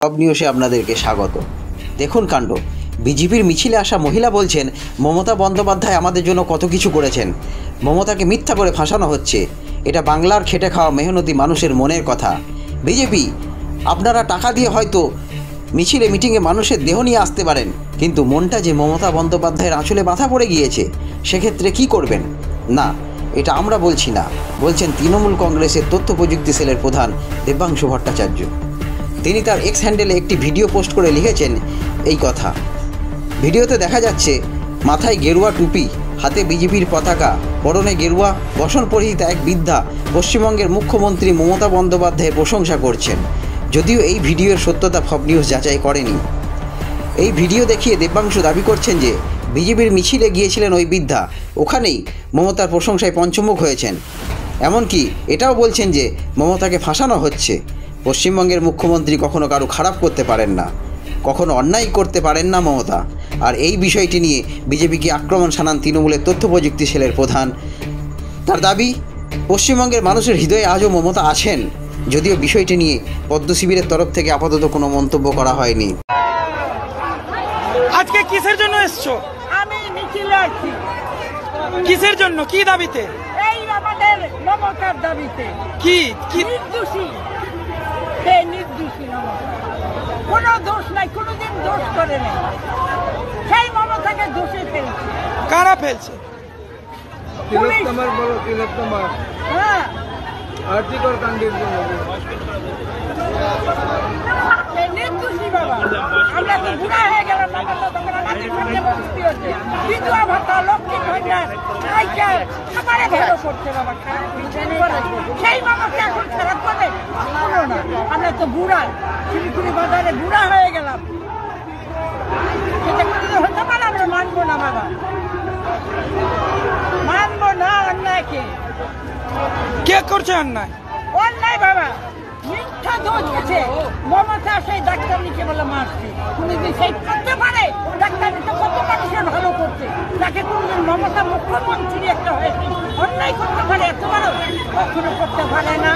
সব নিউজে আপনাদেরকে স্বাগত। দেখুন কাণ্ড, বিজেপির মিছিলে আসা মহিলা বলছেন মমতা বন্দ্যোপাধ্যায় আমাদের জন্য কত কিছু করেছেন, মমতাকে মিথ্যা করে ফাঁসানো হচ্ছে। এটা বাংলার খেটে খাওয়া মেহনতি মানুষের মনের কথা। বিজেপি, আপনারা টাকা দিয়ে হয়তো মিছিলে মিটিংয়ে মানুষের দেহ নিয়ে আসতে পারেন, কিন্তু মনটা যে মমতা বন্দ্যোপাধ্যায়ের আঁচলে বাঁধা পড়ে গিয়েছে, সেক্ষেত্রে কি করবেন? না, এটা আমরা বলছি না, বলছেন তৃণমূল কংগ্রেসের তথ্য প্রযুক্তি সেলের প্রধান দেবাংশু ভট্টাচার্য। তিনি তার এক্স হ্যান্ডেলে একটি ভিডিও পোস্ট করে লিখেছেন এই কথা। ভিডিওতে দেখা যাচ্ছে মাথায় গেরুয়া টুপি, হাতে বিজেপির পতাকা, পরনে গেরুয়া বসন পরিহিতা এক বৃদ্ধা পশ্চিমবঙ্গের মুখ্যমন্ত্রী মমতা বন্দ্যোপাধ্যায়ের প্রশংসা করছেন। যদিও এই ভিডিওর সত্যতা ফব নিউজ যাচাই করেনি। এই ভিডিও দেখিয়ে দেবাংশু দাবি করছেন যে বিজেপির মিছিলে গিয়েছিলেন ওই বৃদ্ধা, ওখানেই মমতার প্রশংসায় পঞ্চমুখ হয়েছেন। এমনকি এটাও বলছেন যে মমতাকে ফাঁসানো হচ্ছে। পশ্চিমবঙ্গের মুখ্যমন্ত্রী কখনো কারো খারাপ করতে পারেন না, কখনো অন্যায় করতে পারেন না মমতা। আর এই বিষয়টি নিয়ে বিজেপিকে আক্রমণ শানান তৃণমূলের তথ্য প্রযুক্তি সেলের প্রধান। তার দাবি, পশ্চিমবঙ্গের মানুষের হৃদয়ে আজও মমতা আছেন। যদিও বিষয়টি নিয়ে পদ্ম শিবিরের তরফ থেকে আপাতত কোনো মন্তব্য করা হয়নি। আজকে কিসের জন্য এসছো? আমি মিছিলে আছি। কিসের জন্য, কি দাবিতে? এই আমাদের মমতার দাবিতে। কি কি নির্দোষী, সে নির্দোষী মমতা, কোনো দোষ নাই, কোনোদিন দোষ করে নেই। সেই মমতাকে দোষে ফেলছে। কারা ফেলছে? তিলোত্তমার বড় তিলোত্তমার হ্যাঁ, আর্থিকর কাণ্ডের জন্য সে নির্দোষী বাবা। আমরা তো বুড়া হয়ে গেলাম, তখন আমাদের সঙ্গে বস্তি হচ্ছে। বিধবা ভাতা, লক্ষ্মী ভাণ্ডার, আইকার আমারে ভালো করছে বাবা, খারাপ করে। সেই মমতা এখন খারাপ করে শোনো না, আমরা তো বুড়া, শিলিগুড়ি বাজারে বুড়া হয়ে গেলাম। সেটা কোনোদিন হতে পারে? আমরা মানবো না বাবা, মানবো না অন্যায়কে। কে করছে অন্যায়? অন্যায় বাবা, মিথ্যা দোষ আছে। মমতা সেই ডাক্তার নিচে বলে মারছে, কোনোদিন সেই করতে পারে? ডাক্তার নিচে কত মানুষের ভালো করছে, তাকে কোনোদিন মমতা মুখ্যমন্ত্রী একটা হয়েছে অন্যায় করতে পারে? এত বড় কখনো করতে পারে না।